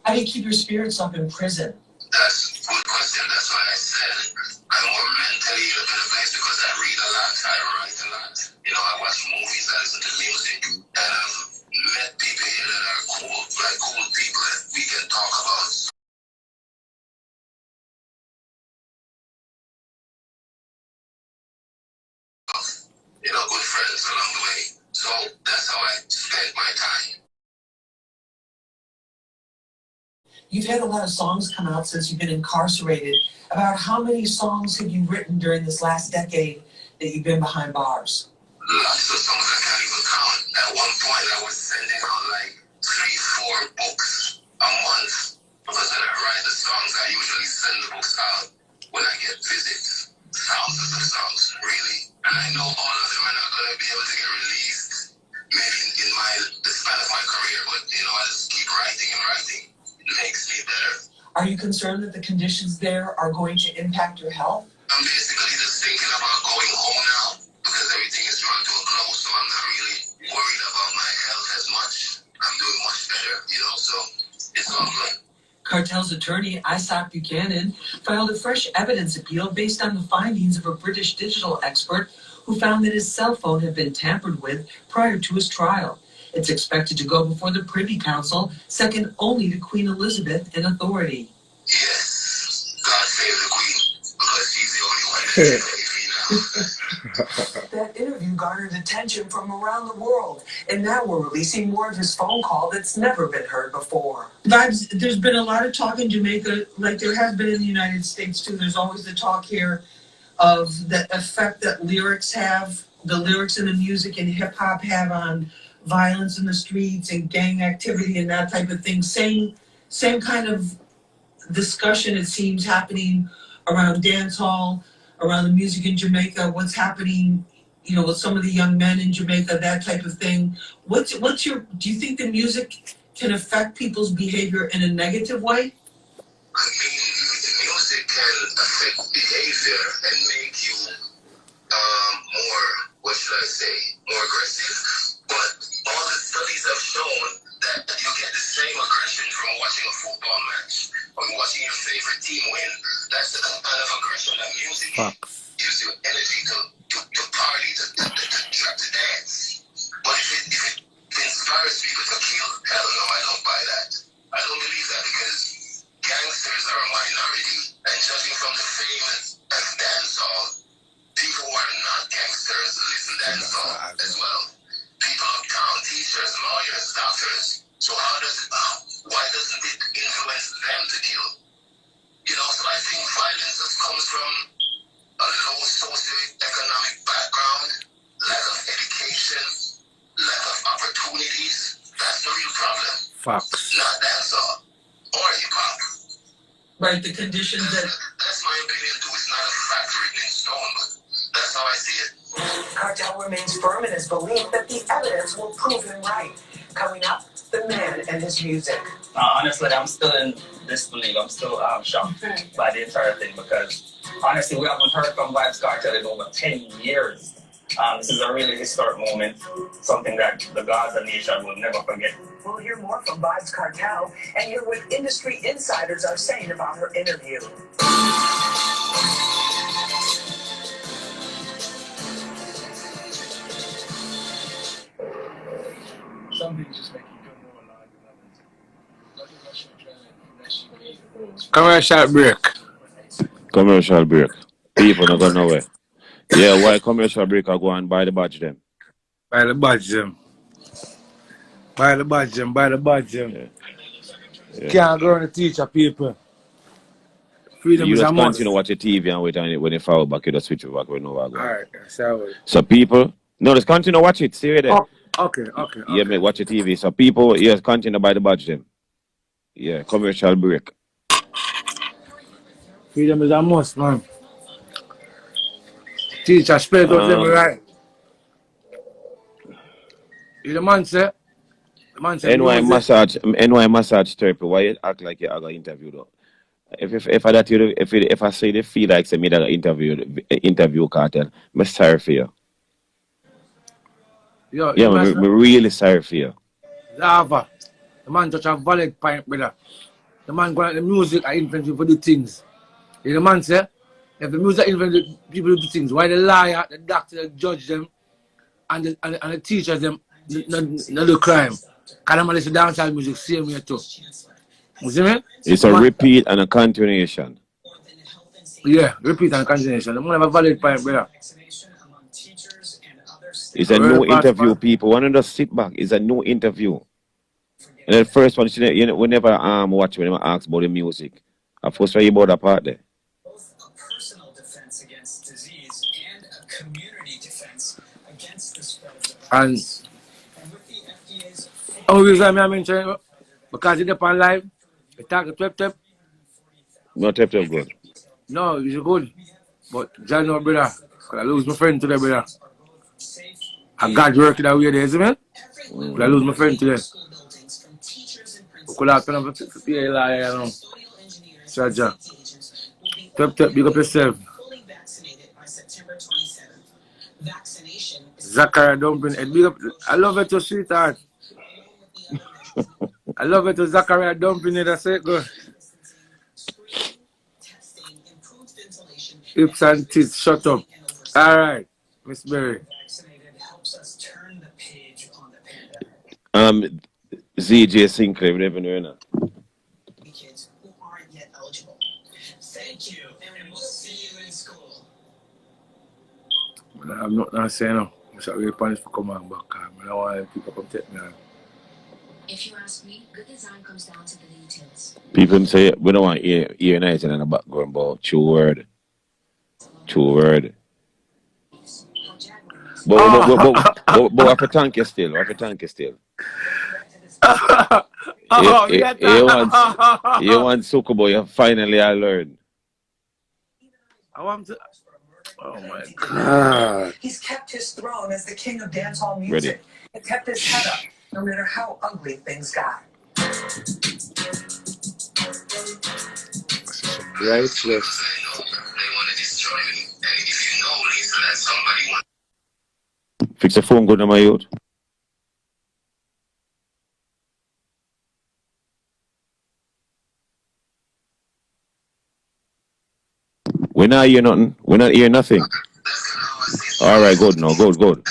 How do you keep your spirits up in prison? That's a good question. That's why I said I'm more mentally in a better place because I read a lot, I write a lot. You know, I watch movies, I listen to music, and I've met people here that are cool, like cool people that we can talk about. You know, good friends along the way. So that's how I spend my time. You've had a lot of songs come out since you've been incarcerated. About how many songs have you written during this last decade that you've been behind bars? Lots of songs I can't even count. At one point, I was sending out like 3-4 books a month. Because when I write the songs, I usually send the books out when I get visits. Thousands of songs, really. And I know all of them are not going to be able to get released, maybe in the span of my career, but you know, I just keep writing and writing. It makes me better. Are you concerned that the conditions there are going to impact your health? I'm basically just thinking about going home now because everything is drawn to a close, so I'm not really worried about my health as much. I'm doing much better, you know, so it's all good. Cartel's attorney, Isaac Buchanan, filed a fresh evidence appeal based on the findings of a British digital expert who found that his cell phone had been tampered with prior to his trial. It's expected to go before the Privy Council, second only to Queen Elizabeth in authority. Yes, God save the Queen, because she's the only one that can save me now. That interview garnered attention from around the world, and now we're releasing more of his phone call that's never been heard before. vybz, there's been a lot of talk in Jamaica, like there has been in the United States too. There's always the talk here of the effect that lyrics have, the lyrics in the music and hip hop have on violence in the streets and gang activity and that type of thing. Same kind of discussion, it seems, happening around dancehall, around the music in Jamaica, what's happening, you know, with some of the young men in Jamaica, that type of thing. Do you think the music can affect people's behavior in a negative way? I mean, music can affect behavior and make you more, what should I say, more aggressive. But all the studies have shown that you get the same aggression from watching a football match or watching your favorite team win. That's the kind of aggression that music gives you energy to party, to dance. But if it inspires people to kill, hell no, I don't buy that. I don't believe that because gangsters are a minority. And judging from the fame of dancehall, people who are not gangsters listen to dancehall as well. People uptown, teachers, lawyers, doctors. So why doesn't it influence them to kill? You know, so I think violence just comes from a low socioeconomic background, lack of education, lack of opportunities. That's the real problem. Facts. Not dancehall or hip hop. Right, the conditions that... That's my opinion too. It's not a fact written in stone, but that's how I see it. Cartel remains firm in his belief that the evidence will prove him right. Coming up, the man and his music. Honestly, I'm still in disbelief. I'm still shocked by the entire thing because honestly, we haven't heard from vybz Cartel in over 10 years. This is a really historic moment, something that the Gaza nation will never forget. We'll hear more from vybz Cartel and hear what industry insiders are saying about her interview. Something just make you go more alive and nothing else unless you Commercial break. Commercial break. People not going nowhere. Yeah, why commercial break I go and buy the badge them? Buy the badge them. Buy the badge them. Buy the badge them. Yeah. Can't go on the teacher people. Freedom You is a just must. continue watch your TV and wait and when you fall back, you just switch it back when you know go. Alright, so. So people, no, just continue watch it. See you there. Oh, okay. Yeah, mate, watch your TV. So people, yes, continue buy the badge them. Yeah, commercial break. Freedom is a must, man. Teacher, spell those them right. You the man say? The man say NY massage therapy. Why you act like you have an interview though? If I say they feel like say me that interview cartel, I'm sorry for you. Yo, I'm really sorry for you. Lava. The man touch a valid point, brother. The man going the music I influence you for the things. You know, the man say, if the music influence people to do things, why the lawyer, the doctor, the judge them, and the teachers them not do crime? Can I listen to dancehall music same way too? You see me? It's The a man, repeat and a continuation. yeah, repeat and continuation. The man have a valid point, brother. It's a Very no fast, interview, man. people. One of the sit back. It's a no interview. And the first one, you know, we never watch when they ask about the music. Of course, why you about that part there? Both a personal defense against disease and a community defense against the spread of the And virus. And with the FDA's how reason I mention it? Because it's on live, they talk to tap. Not tap good. No, it's good. But John, no, brother. Because I lose my friend today, brother. I got work that way, there, isn't it? Because I lose my friend today. We could have been able to pay a lie, you know. So, John. Tap, big up yourself. Zachariah Dumpling, big up. I love it to sweetheart. I love it to Zachariah Dumpling, that's it, good. Hips and teeth, shut up. All right, Miss Berry. ZJ Sinclair, we never know now. Kids who aren't yet eligible. Thank you, and we'll see you in school. I'm not saying no. I'm sorry, punish for coming back. I don't want people to come take me out. If you ask me, good design comes down to the details. People say we don't want ear nice in the background, but true word. But I have to thank you still. Oh, get that. You want Sukubo, you finally I learned. I want to. Oh my God. He's kept his throne as the king of dancehall music. And kept his head up, no matter how ugly things got. Priceless. They want to destroy me. And if you know, Lisa, that somebody wants. Fix the phone good, my youth. We're not hear nothing. We're not hear nothing. All right, good now. Good.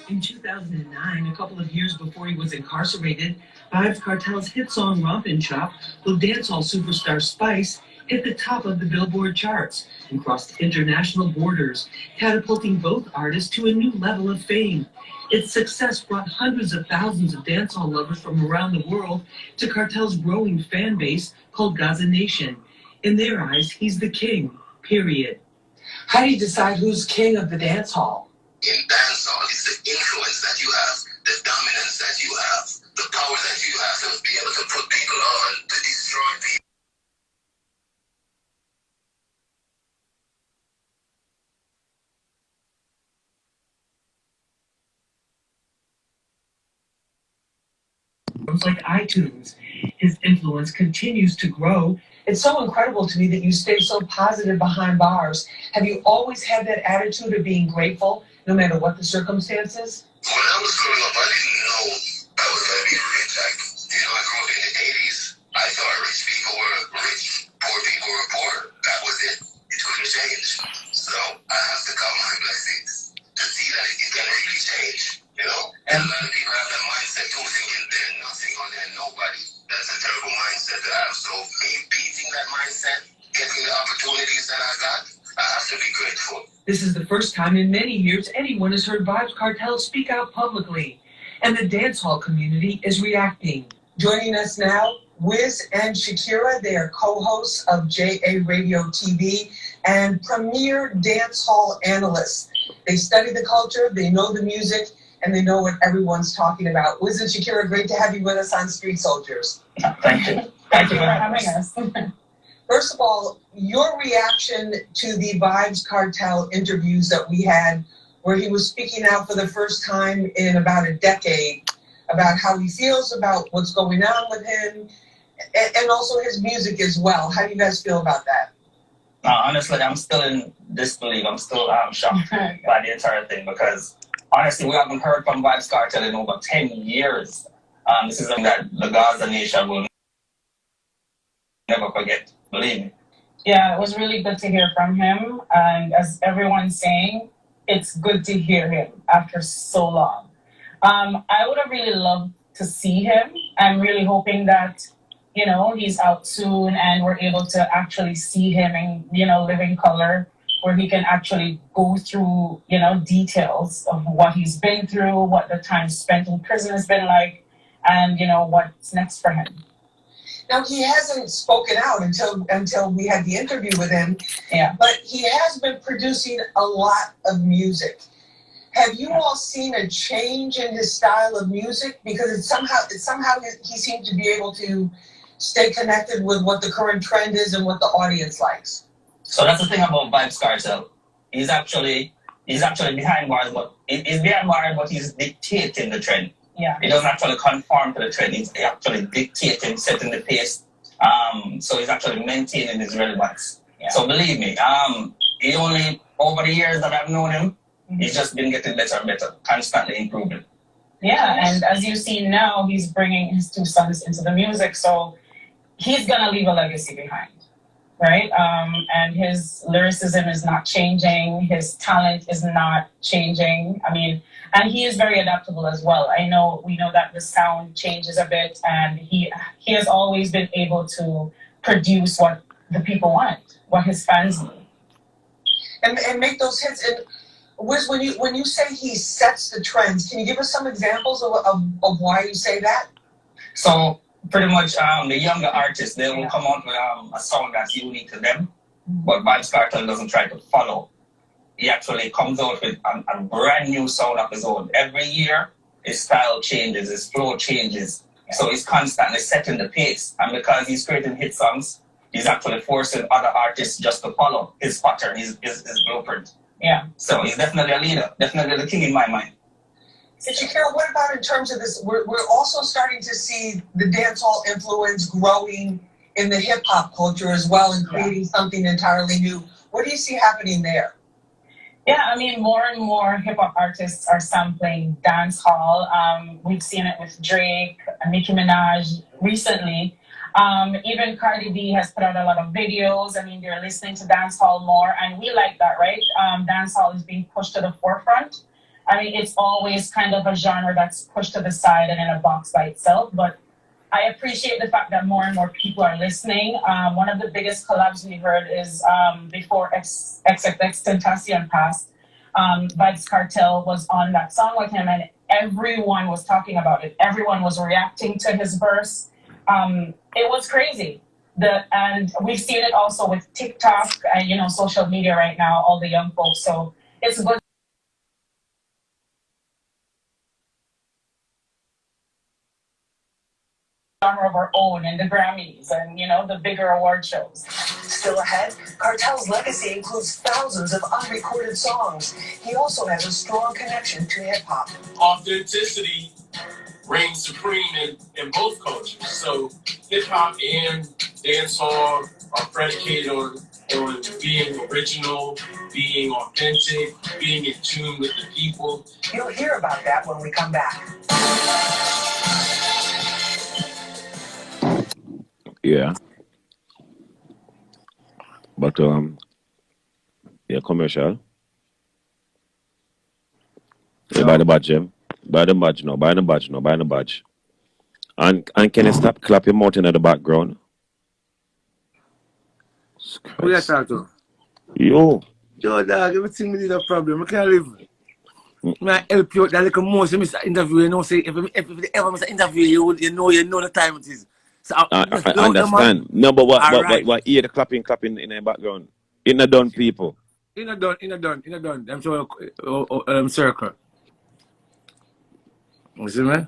In 2009, a couple of years before he was incarcerated, vybz Kartel's hit song Rompin' Chop with dancehall superstar Spice hit the top of the Billboard charts and crossed international borders, catapulting both artists to a new level of fame. Its success brought hundreds of thousands of dancehall lovers from around the world to Kartel's growing fan base called Gaza Nation. In their eyes, he's the king, period. How do you decide who's king of the dancehall? In dancehall, it's the influence that you have, the dominance that you have, the power that you have to be able to put people on, to destroy people. Like iTunes. His influence continues to grow. It's so incredible to me that you stay so positive behind bars. Have you always had that attitude of being grateful, no matter what the circumstances? When I was growing up, I didn't know I was going to be rich. I grew up in the 80s. I thought rich people were rich, poor people were poor. That was it. It couldn't change. So I have to count my blessings to see that it can really change, you know? And a lot of people have that mindset too, thinking they're nothing or they're nobody. That's a terrible mindset to have. So me beating that mindset, getting the opportunities that I got, I have to be grateful. This is the first time in many years anyone has heard vybz Kartel speak out publicly. And the dancehall community is reacting. Joining us now, Wiz and Shakira. They are co-hosts of JA Radio TV and premier dancehall analysts. They study the culture, they know the music, and they know what everyone's talking about. Wiz and Shakira, great to have you with us on Street Soldiers. Thank you. Thank you for having us. First of all, your reaction to the vybz Kartel interviews that we had, where he was speaking out for the first time in about a decade about how he feels about what's going on with him, and also his music as well. How do you guys feel about that? Honestly, I'm still in disbelief. I'm still shocked by the entire thing because honestly, we haven't heard from Vybz Kartel in over 10 years. This is something that the Gaza nation will never forget, believe me. Yeah, it was really good to hear from him. And as everyone's saying, it's good to hear him after so long. I would have really loved to see him. I'm really hoping that, you know, he's out soon and we're able to actually see him in, you know, living color, where he can actually go through, you know, details of what he's been through, what the time spent in prison has been like, and, you know, what's next for him. Now, he hasn't spoken out until we had the interview with him. Yeah. But he has been producing a lot of music. Have you all seen a change in his style of music? Because it's somehow he seems to be able to stay connected with what the current trend is and what the audience likes. So that's the thing about Vybz Kartel. He's actually behind bars, but he's behind bars, but he's dictating the trend. Yeah. He doesn't actually conform to the trend. He's actually dictating, setting the pace. So he's actually maintaining his relevance. Yeah. So believe me, he only, over the years that I've known him, he's just been getting better and better, constantly improving. Yeah, and as you see now, he's bringing his two sons into the music, so he's gonna leave a legacy behind, right? And his lyricism is not changing, his talent is not changing. I mean, and he is very adaptable as well. We know that the sound changes a bit, and he has always been able to produce what the people want, what his fans need, and make those hits. And Wiz, when you say he sets the trends, can you give us some examples of why you say that? So pretty much the younger artists, they will come out with a song that's unique to them, but Vybz Kartel doesn't try to follow. He actually comes out with a brand new sound of his own. Every year, his style changes, his flow changes. So he's constantly setting the pace. And because he's creating hit songs, he's actually forcing other artists just to follow his pattern, his blueprint. Yeah. So he's definitely a leader, definitely the king in my mind. And Shakira, what about in terms of this? We're also starting to see the dancehall influence growing in the hip hop culture as well, and creating something entirely new. What do you see happening there? Yeah, I mean, more and more hip hop artists are sampling dancehall. We've seen it with Drake, Nicki Minaj recently. Even Cardi B has put out a lot of videos. I mean, they're listening to dancehall more, and we like that, right? Dancehall is being pushed to the forefront. I mean, it's always kind of a genre that's pushed to the side and in a box by itself, but I appreciate the fact that more and more people are listening. One of the biggest collabs we heard is before XXXTentacion passed. Vybz Kartel was on that song with him, and everyone was talking about it. Everyone was reacting to his verse. It was crazy. And we've seen it also with TikTok and social media right now, all the young folks. So it's good. Genre of our own in the Grammys and the bigger award shows. Still ahead, Kartel's legacy includes thousands of unrecorded songs. He also has a strong connection to hip hop. Authenticity reigns supreme in both cultures. So hip hop and dancehall are predicated on being original, being authentic, being in tune with the people. You'll hear about that when we come back. Yeah. But commercial. Yeah, buy the badge, Jim. Buy the badge now, buy the badge. And can you stop clapping your mouth in the background? Who you talk to? Yo, Dog, everything me need a problem. I can't live. I help you out that little more. So Mr. Interview, say if ever Mr. Interview you know the time it is. So I understand. No, but what hear the clapping in the background? In the done people. In a done. I'm sure circle. You see me?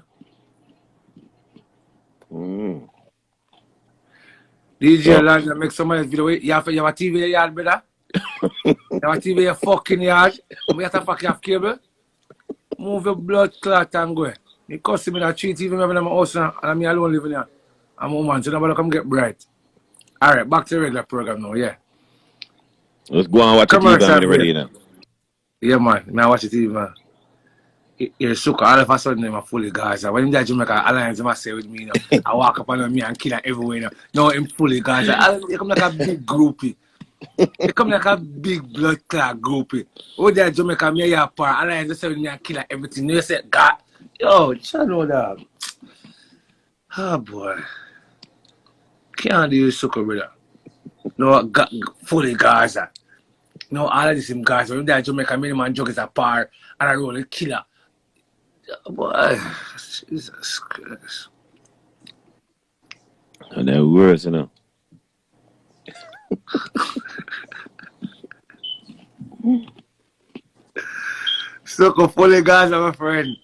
DJ Lodge make some of video. You have a TV in your yard, brother? You have a TV in your fucking yard? We have to fuck have cable? Move your blood clot and go. You cost me that treat even when I'm in my house and I'm alone living here. I'm a woman, so nobody come get bright. Alright, back to the regular program now, yeah. Let's go and watch the TV when you're ready now. Yeah, man. I watch the TV, man. you're sucker. All of a sudden, I'm fully Gaza. When that Jamaica Alliance, they must say with me, you know, I walk up on me and kill her everywhere, you know. No, I'm fully Gaza. You come like a big groupie. You come like a big blood clot groupie. Oh, that Jamaica, me, your part. Alliance, they say with me and kill her everything. You say, God, yo, channel dog. Oh, boy. Can't do this sucker, brother. No, fully Gaza. No, all of this in Gaza. When that Jamaica, me, man, joke is a par and I roll a killer. Boy, Jesus Christ. And they're worse, you know. Sucker fully Gaza, my friend.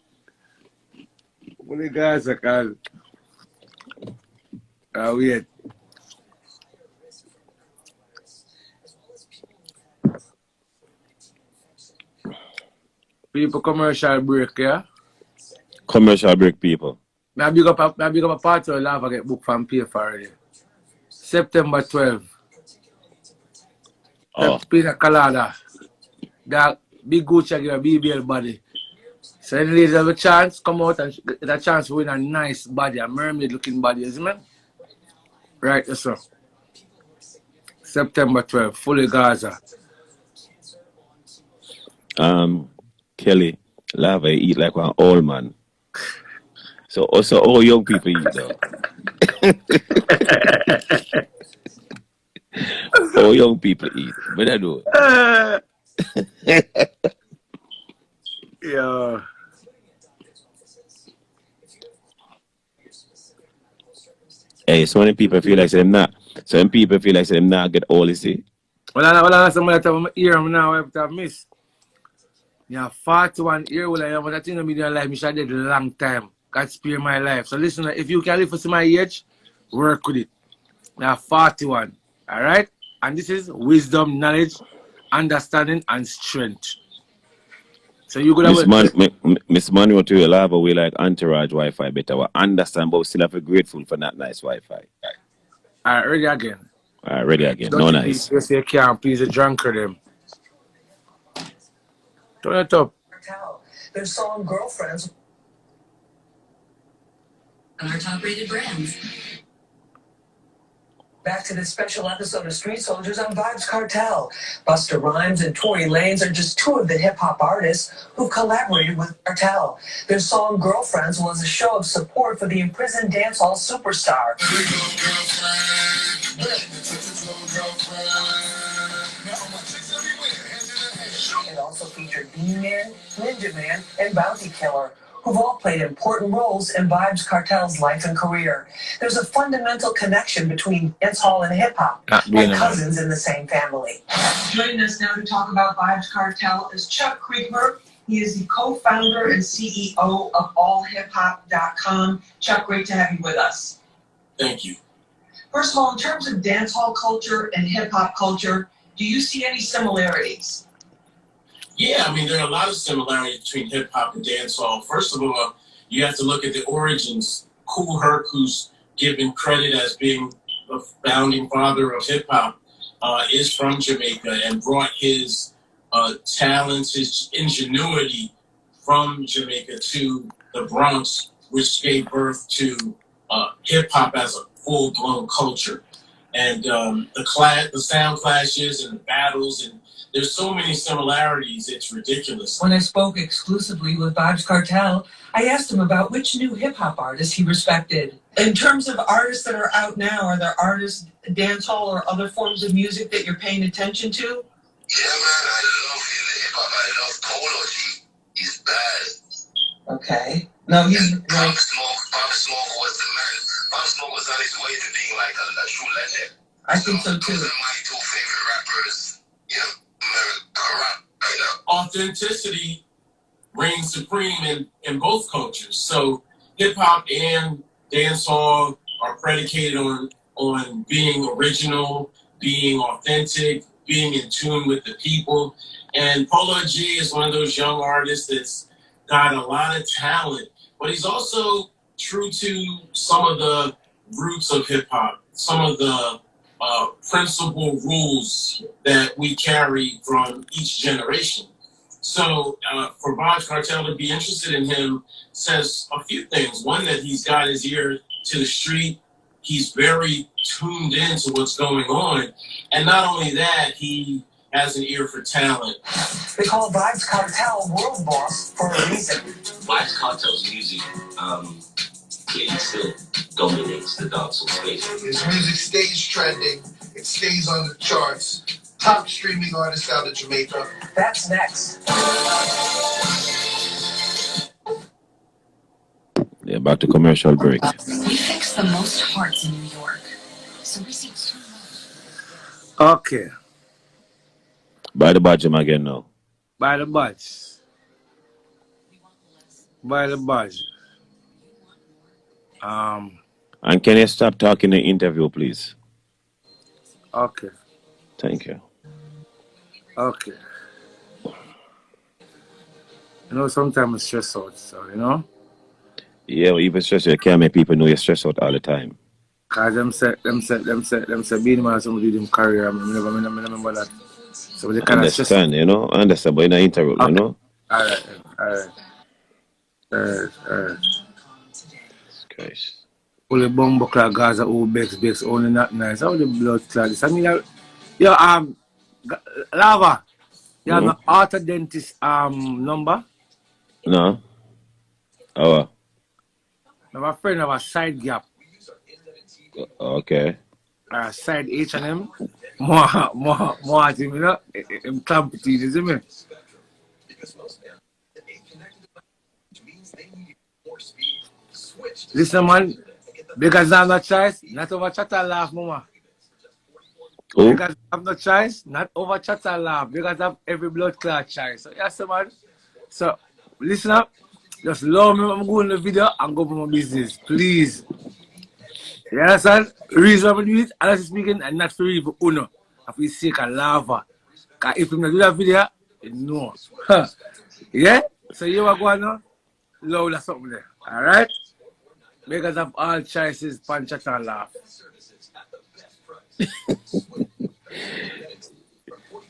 Fully Gaza, cuz. Wait. People commercial break, yeah? Commercial break people. Now big up a party of love I get booked from pay for already. September 12th. Oh. Pina Colada. That big Gucci give a BBL body. So any ladies have a chance, come out and get a chance to win a nice body, a mermaid looking body, isn't it? Right, yes, sir. September 12th, fully Gaza. Kelly, lava eat like one old man. So also all young people eat though. All young people eat. But I do. Yeah. Hey, so many people feel like them not. Some people feel like them not get all this. Well, somebody tell me here now I have miss. Yeah, 41 years old, but I think I'm in your life, I should did a long time. God spare my life. So listen, if you can live for my age, work with it. Now 41. Alright? And this is wisdom, knowledge, understanding, and strength. So you could have Miss Manuel to your lava we like entourage Wi-Fi better. We understand, but we still have to be grateful for that nice Wi-Fi. Alright, ready again. Alright, ready again. No nice. You say can't please a drunker them. Turn it up. Their song Girlfriends. Our top rated brands. Back to this special episode of Street Soldiers on vybz Kartel. Busta Rhymes and Tory Lanez are just two of the hip-hop artists who collaborated with Kartel. Their song Girlfriends was a show of support for the imprisoned dancehall superstar. It also featured B-Man, Ninja Man, and Bounty Killer, who've all played important roles in vybz Kartel's life and career. There's a fundamental connection between dancehall and hip-hop, and cousins in the same family. Joining us now to talk about vybz Kartel is Chuck Creeper. He is the co-founder and CEO of allhiphop.com. Chuck, great to have you with us. Thank you. First of all, in terms of dancehall culture and hip-hop culture, do you see any similarities? Yeah, I mean, there are a lot of similarities between hip-hop and dancehall. First of all, you have to look at the origins. Kool Herc, who's given credit as being the founding father of hip-hop, is from Jamaica and brought his talents, his ingenuity from Jamaica to the Bronx, which gave birth to hip-hop as a full-blown culture. And the sound clashes and the battles, and there's so many similarities, it's ridiculous. When I spoke exclusively with vybz Kartel, I asked him about which new hip-hop artists he respected. In terms of artists that are out now, are there artists, dancehall or other forms of music that you're paying attention to? Yeah, man, I love hip-hop. I love Polo G. He's bad. Okay. No, he's Pop Smoke was the man. Pop Smoke was on his way to being like a true legend. I think so too. Those are my two favorite rappers, you know, America right now. Authenticity reigns supreme in both cultures. So hip-hop and dancehall are predicated on being original, being authentic, being in tune with the people. And Polo G is one of those young artists that's got a lot of talent, but he's also true to some of the roots of hip-hop, some of the principal rules that we carry from each generation. So for vybz Kartel to be interested in him says a few things. One, that he's got his ear to the street. He's very tuned into what's going on. And not only that, he has an ear for talent. They call vybz Kartel world boss for a reason. vybz Kartel's music clearly still dominates the dancehall space. His music stays trending. It stays on the charts. Top streaming artist out of Jamaica. That's next. Yeah, back to commercial break. We fix the most hearts in New York. So we see too much. Okay. Buy the badge again now. By the badge. By the badge. And can you stop talking in the interview, please? Okay. Thank you. Okay. You know, sometimes I stress out, so, you know? Yeah, well, even stress, you can't make people know you're stressed out all the time. Because them say, being man, somebody do them career, I remember that. So they kind of stress. Understand, you know? Understand, but in an interview, you know? Alright. Christ. All the bumbo clock Gaza, all Bex, only not nice. How the blood clot is? I mean, Lava, you have an auto dentist number? No. Oh. I have a friend have a side gap. Okay. Side H&M. More him, you know? I'm clamping, you see me? Listen, man, because I have no choice, not over chat and laugh, mama. Who? Because I have no choice, not over chat and laugh, because I have every blood clot choice. So, yes, man. So, listen up. Just love me when I'm going to the video and go for my business. Please. You understand? The reason I'm doing it, honestly speaking, and not for you, for Uno. If we seek a lava. Because if you don't do that video, you know. Yeah? So you are going now? Love or something there. Alright? Because of all choices, punch chat and laugh.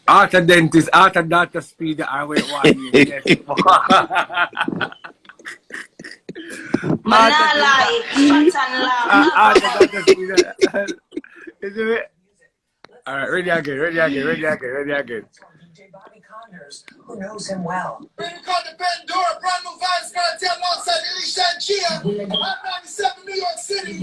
After dentist, after doctor speed, I went 1 year. Yes. Manala, chat and laugh. After doctor speed. Is it? Alright, ready again. DJ Bobby Connors, who knows him well. Bring the Pandora, brand new vybz Kartel alongside Alicia and Chia. Hot 97 New York City.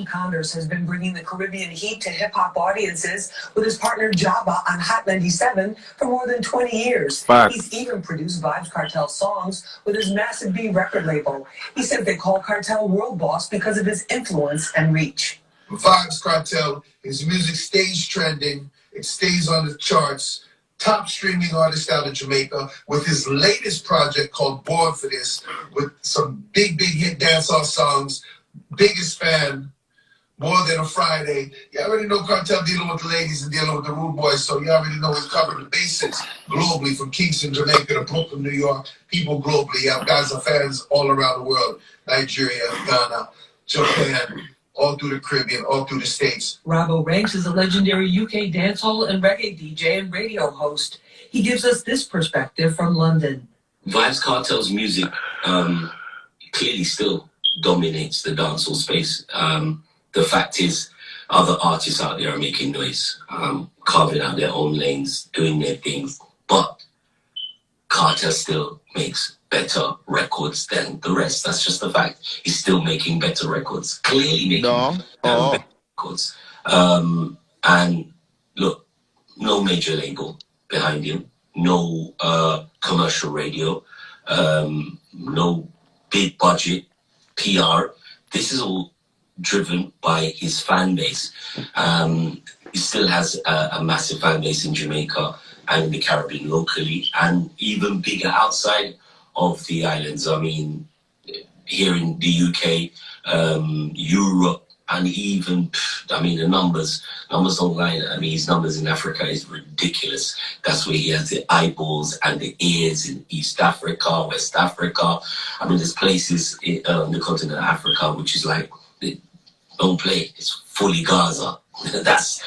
Connors has been bringing the Caribbean heat to hip-hop audiences with his partner Jabba on Hot 97 for more than 20 years. Facts. He's even produced vybz Kartel songs with his Massive B record label. He said they call Kartel world boss because of his influence and reach. vybz Kartel, his music stays trending. It stays on the charts. Top streaming artist out of Jamaica with his latest project called Born for This, with some big hit dancehall songs. Biggest fan, More Than a Friday. You already know Kartel dealing with the ladies and dealing with the rude boys, so you already know he's covering the basics globally, from Kingston, Jamaica to Brooklyn, New York. People globally. You have guys are fans all around the world. Nigeria, Ghana, Japan, all through the Caribbean, all through the States. Robbo Ranks is a legendary UK dancehall and reggae DJ and radio host. He gives us this perspective from London. vybz Kartel's music clearly still dominates the dancehall space. The fact is, other artists out there are making noise, carving out their own lanes, doing their things, but Kartel still makes better records than the rest. That's just the fact. He's still making better records, clearly making better records. And look, no major label behind him, no commercial radio, no big budget PR. This is all driven by his fan base. He still has a massive fan base in Jamaica and in the Caribbean locally, and even bigger outside of the islands. I mean, here in the UK, Europe, and even, the numbers don't lie. I mean, his numbers in Africa is ridiculous. That's where he has the eyeballs and the ears in East Africa, West Africa. I mean, there's places in the continent of Africa which is like, they don't play. It's fully Gaza. That's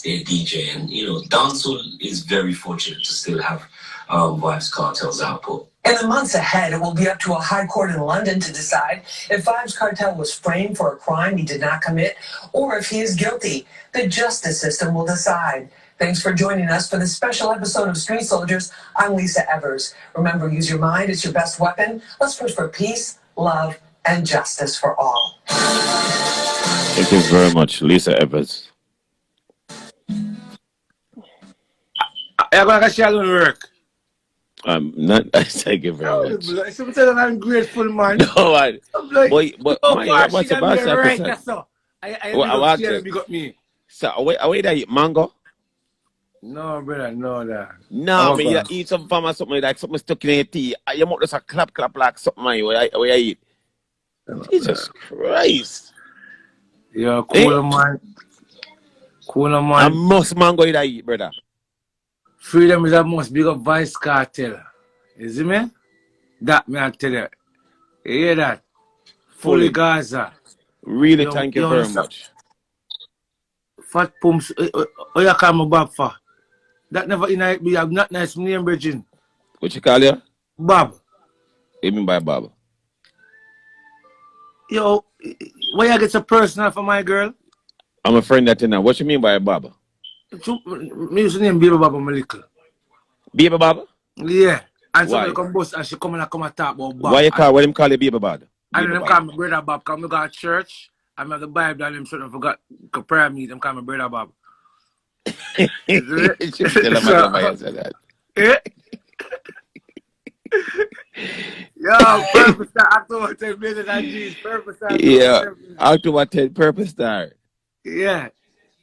their DJ. And, dancehall is very fortunate to still have Vybz Cartel's output. In the months ahead, it will be up to a high court in London to decide if Vybz Cartel was framed for a crime he did not commit or if he is guilty. The justice system will decide. Thanks for joining us for this special episode of Street Soldiers. I'm Lisa Evers. Remember, use your mind. It's your best weapon. Let's push for peace, love, and justice for all. Thank you very much, Lisa Evers. I'm going to share on work. Not. Thank you very much. Sometimes I'm grateful, man. No, I'm like, but oh, man, gosh, what's she about got me right, that? that's all. I What got me. So, away that eat mango? No, brother, no, that. No, me eat some farm or something like something stuck in your tea. You might just a clap like something where I eat. Jesus Christ. Yeah, cool, man. Cool, man. I must mango that eat, brother. Freedom is a most big up Vybz Cartel. You see me? That me I tell you. You hear that? Fully Gaza. Really, thank you very much. Fat pumps. Oh, you call me Bob for? That never in I be not nice name, Bridging. What you call you? Bob. What you mean by Bob? Yo, why you get so personal for my girl? I'm a friend that you know. What you mean by Bob? Me used to name Baby Bob my little. Baby Bob? Yeah. And why? somebody come bust and she come and talk about Bob. Why you call, what him call you Baby Bob? And them call me Brother Bob, because I go to church, I have the Bible and them certain forgot to prayer me, them call me Brother Bob. Tell him I said that. Yeah? Yo, Purpose Star, October 10, Blazing and G's, Purpose Star. Yeah, October 10, Purpose Star. Yeah.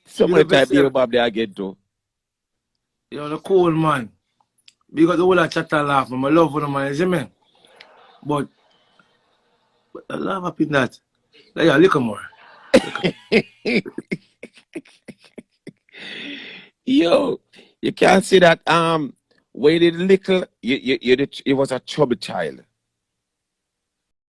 Some of the type Baby Bob there I get to. Yo, the cool man. Because the whole chat and laugh, man. I love for the man, you see me? But I love up in that. Yeah, look more. Yo, you can't see that where the little you was a troubled child.